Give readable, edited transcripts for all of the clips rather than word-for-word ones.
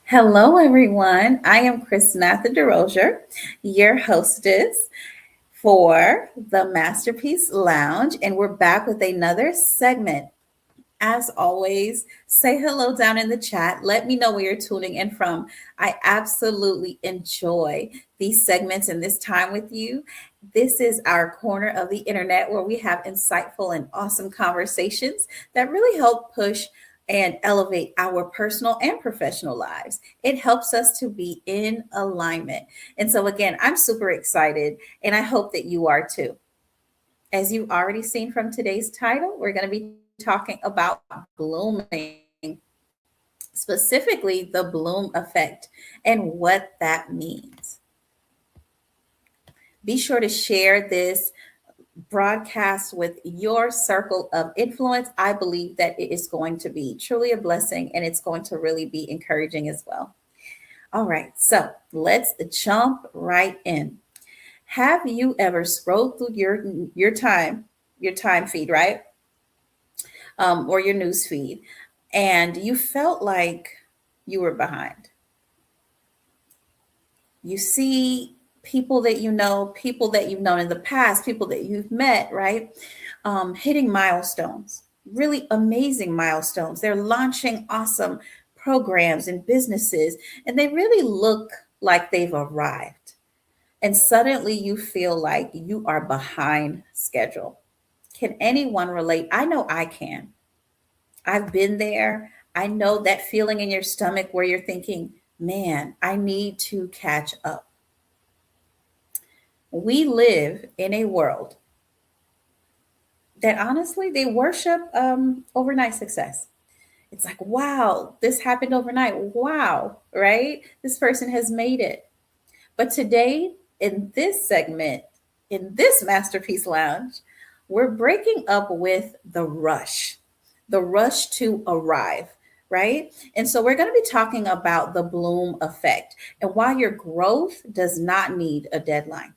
Hello, everyone. I am Chrisnatha DeRozier, your hostess for the Masterpiece Lounge, and we're back with another segment. As always, say hello down in the chat. Let me know where you're tuning in from. I absolutely enjoy these segments and this time with you. This is our corner of the internet where we have insightful and awesome conversations that really help push and elevate our personal and professional lives. It helps us to be in alignment. And so, again, I'm super excited, and I hope that you are too. As you've already seen from today's title, we're going to be talking about blooming, specifically the bloom effect and what that means. Be sure to share this broadcast with your circle of influence. I believe that it is going to be truly a blessing and it's going to really be encouraging as well. All right, so let's jump right in. Have you ever scrolled through your time feed, right? Or your news feed, and you felt like you were behind? You see people that you've known in the past, people that you've met, right? Hitting milestones, really amazing milestones. They're launching awesome programs and businesses, and they really look like they've arrived. And suddenly you feel like you are behind schedule. Can anyone relate? I know I can. I've been there. I know that feeling in your stomach where you're thinking, man, I need to catch up. We live in a world that honestly they worship overnight success. It's like, wow, this happened overnight. Wow, right? This person has made it. But today, in this segment, in this Masterpiece Lounge, we're breaking up with the rush to arrive, right? And so we're going to be talking about the bloom effect and why your growth does not need a deadline.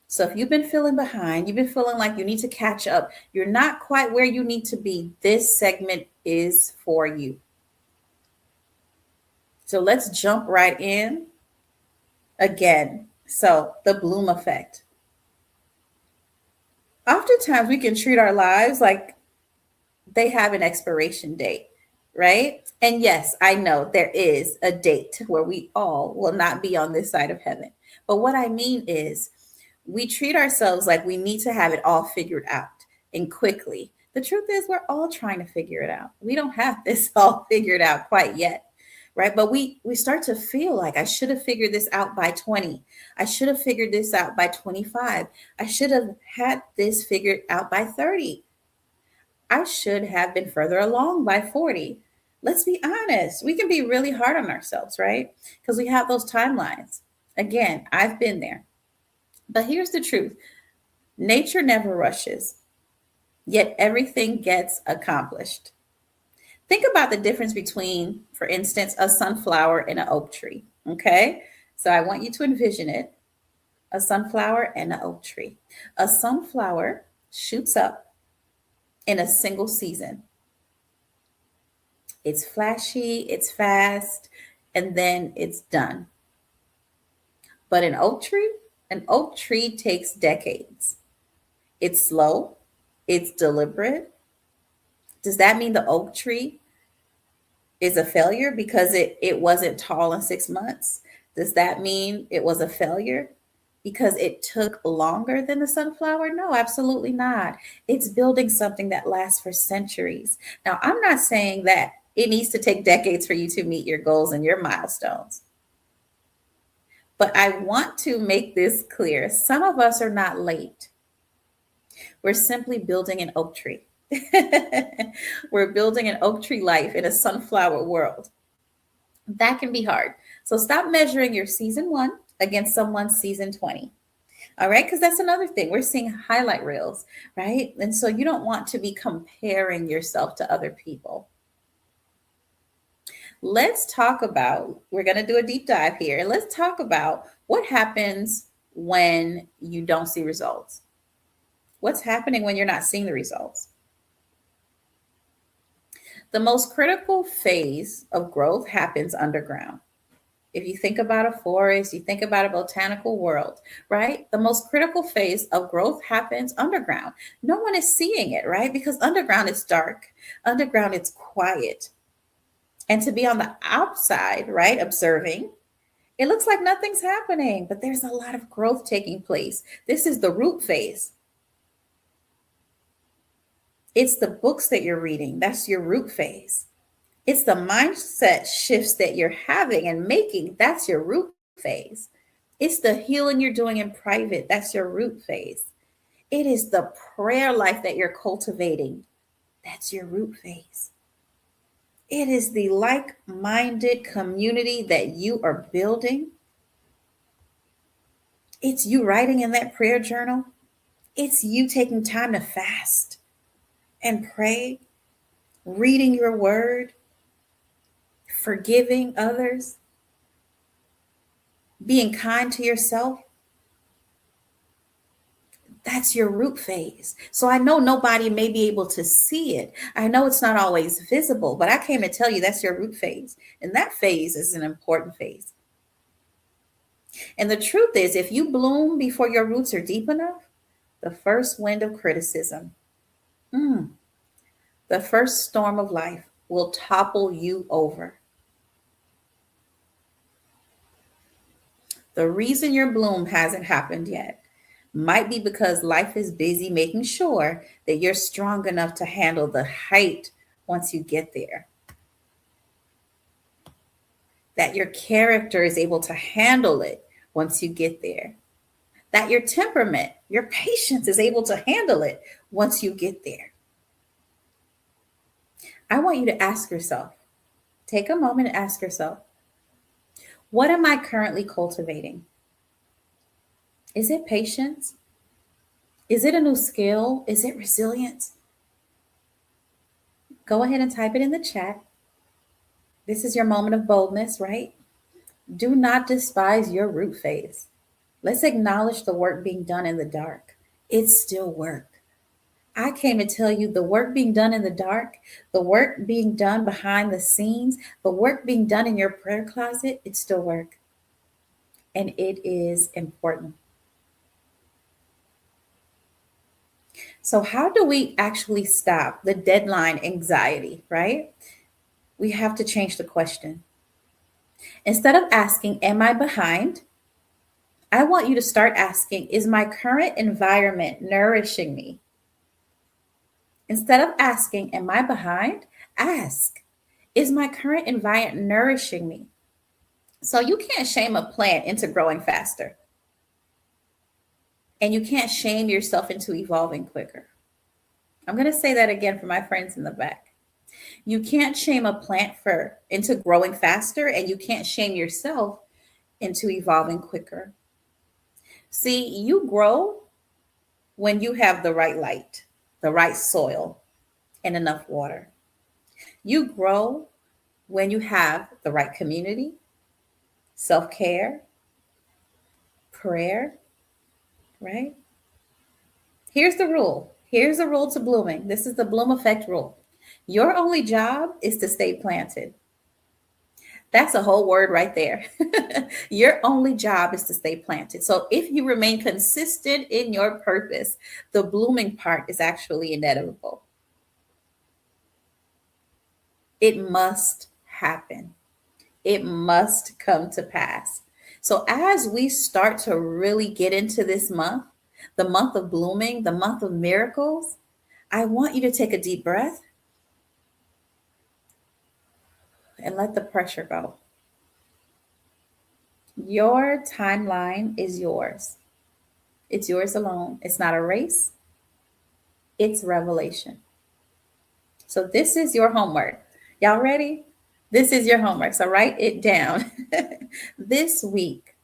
So if you've been feeling behind, you've been feeling like you need to catch up, you're not quite where you need to be, this segment is for you. So let's jump right in again. So, the bloom effect. Oftentimes, we can treat our lives like they have an expiration date, right? And yes, I know there is a date where we all will not be on this side of heaven. But what I mean is, we treat ourselves like we need to have it all figured out and quickly. The truth is, we're all trying to figure it out. We don't have this all figured out quite yet, right? But we start to feel like I should have figured this out by 20. I should have figured this out by 25. I should have had this figured out by 30. I should have been further along by 40. Let's be honest. We can be really hard on ourselves, right? Because we have those timelines. Again, I've been there. But here's the truth: nature never rushes, yet everything gets accomplished. Think about the difference between, for instance, a sunflower and an oak tree. Okay. So I want you to envision it: a sunflower and an oak tree. A sunflower shoots up in a single season. It's flashy, it's fast, and then it's done. But an oak tree takes decades. It's slow, it's deliberate. Does that mean the oak tree is a failure because it wasn't tall in 6 months? Does that mean it was a failure because it took longer than the sunflower? No, absolutely not. It's building something that lasts for centuries. Now, I'm not saying that it needs to take decades for you to meet your goals and your milestones. But I want to make this clear. Some of us are not late. We're simply building an oak tree. We're building an oak tree life in a sunflower world. That can be hard. So stop measuring your season one against someone's season 20. All right. Because that's another thing. We're seeing highlight reels, right? And so you don't want to be comparing yourself to other people. We're going to do a deep dive here. Let's talk about what happens when you don't see results. What's happening when you're not seeing the results? The most critical phase of growth happens underground. If you think about a forest, you think about a botanical world, right? The most critical phase of growth happens underground. No one is seeing it, right? Because underground is dark, underground it's quiet. And to be on the outside, right, observing, it looks like nothing's happening, but there's a lot of growth taking place. This is the root phase. It's the books that you're reading. That's your root phase. It's the mindset shifts that you're having and making. That's your root phase. It's the healing you're doing in private. That's your root phase. It is the prayer life that you're cultivating. That's your root phase. It is the like minded community that you are building. It's you writing in that prayer journal. It's you taking time to fast and pray, reading your word, forgiving others, being kind to yourself. That's your root phase. So I know nobody may be able to see it. I know it's not always visible, but I came to tell you that's your root phase. And that phase is an important phase. And the truth is, if you bloom before your roots are deep enough, the first wind of criticism, the first storm of life will topple you over. The reason your bloom hasn't happened yet might be because life is busy making sure that you're strong enough to handle the height once you get there. That your character is able to handle it once you get there. That your temperament, your patience is able to handle it once you get there. I want you to ask yourself, take a moment and ask yourself, what am I currently cultivating? Is it patience? Is it a new skill? Is it resilience? Go ahead and type it in the chat. This is your moment of boldness, right? Do not despise your root phase. Let's acknowledge the work being done in the dark. It's still work. I came to tell you the work being done in the dark, the work being done behind the scenes, the work being done in your prayer closet, it's still work. And it is important. So, how do we actually stop the deadline anxiety, right? We have to change the question. Instead of asking, am I behind? I want you to start asking, is my current environment nourishing me? Instead of asking, am I behind? Ask, is my current environment nourishing me? So you can't shame a plant into growing faster. And you can't shame yourself into evolving quicker. I'm going to say that again for my friends in the back. You can't shame a plant into growing faster, and you can't shame yourself into evolving quicker. See, you grow when you have the right light, the right soil, and enough water. You grow when you have the right community, self-care, prayer, right? Here's the rule. Here's the rule to blooming. This is the bloom effect rule. Your only job is to stay planted. That's a whole word right there. Your only job is to stay planted. So if you remain consistent in your purpose, the blooming part is actually inevitable. It must happen. It must come to pass. So as we start to really get into this month, the month of blooming, the month of miracles, I want you to take a deep breath and let the pressure go. Your timeline is yours. It's yours alone. It's not a race. It's revelation. So this is your homework. Y'all ready? This is your homework. So write it down. This week,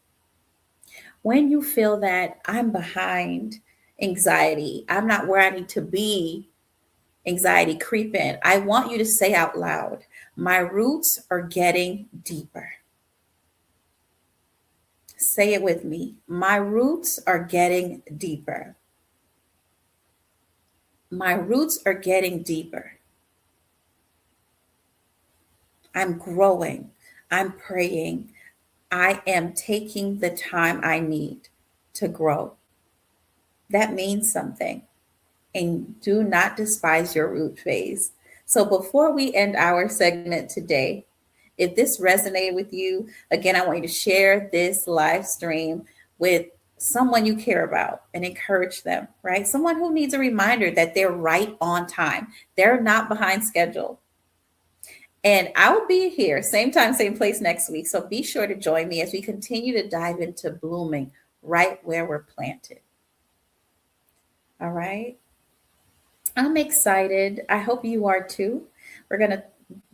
when you feel that I'm behind anxiety, I'm not where I need to be, anxiety creep in, I want you to say out loud, my roots are getting deeper. Say it with me. My roots are getting deeper. My roots are getting deeper. I'm growing. I'm praying. I am taking the time I need to grow. That means something. And do not despise your root phase. So before we end our segment today, if this resonated with you, again, I want you to share this live stream with someone you care about and encourage them, right? Someone who needs a reminder that they're right on time. They're not behind schedule. And I'll be here, same time, same place next week. So be sure to join me as we continue to dive into blooming right where we're planted. All right. I'm excited. I hope you are too. We're going to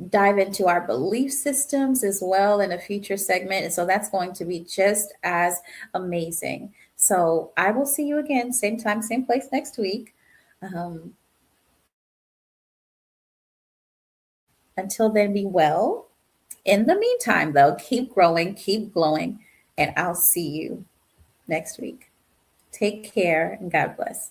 dive into our belief systems as well in a future segment. And so that's going to be just as amazing. So I will see you again, same time, same place next week. Um, until then, be well. In the meantime, though, keep growing, keep glowing, and I'll see you next week. Take care and God bless.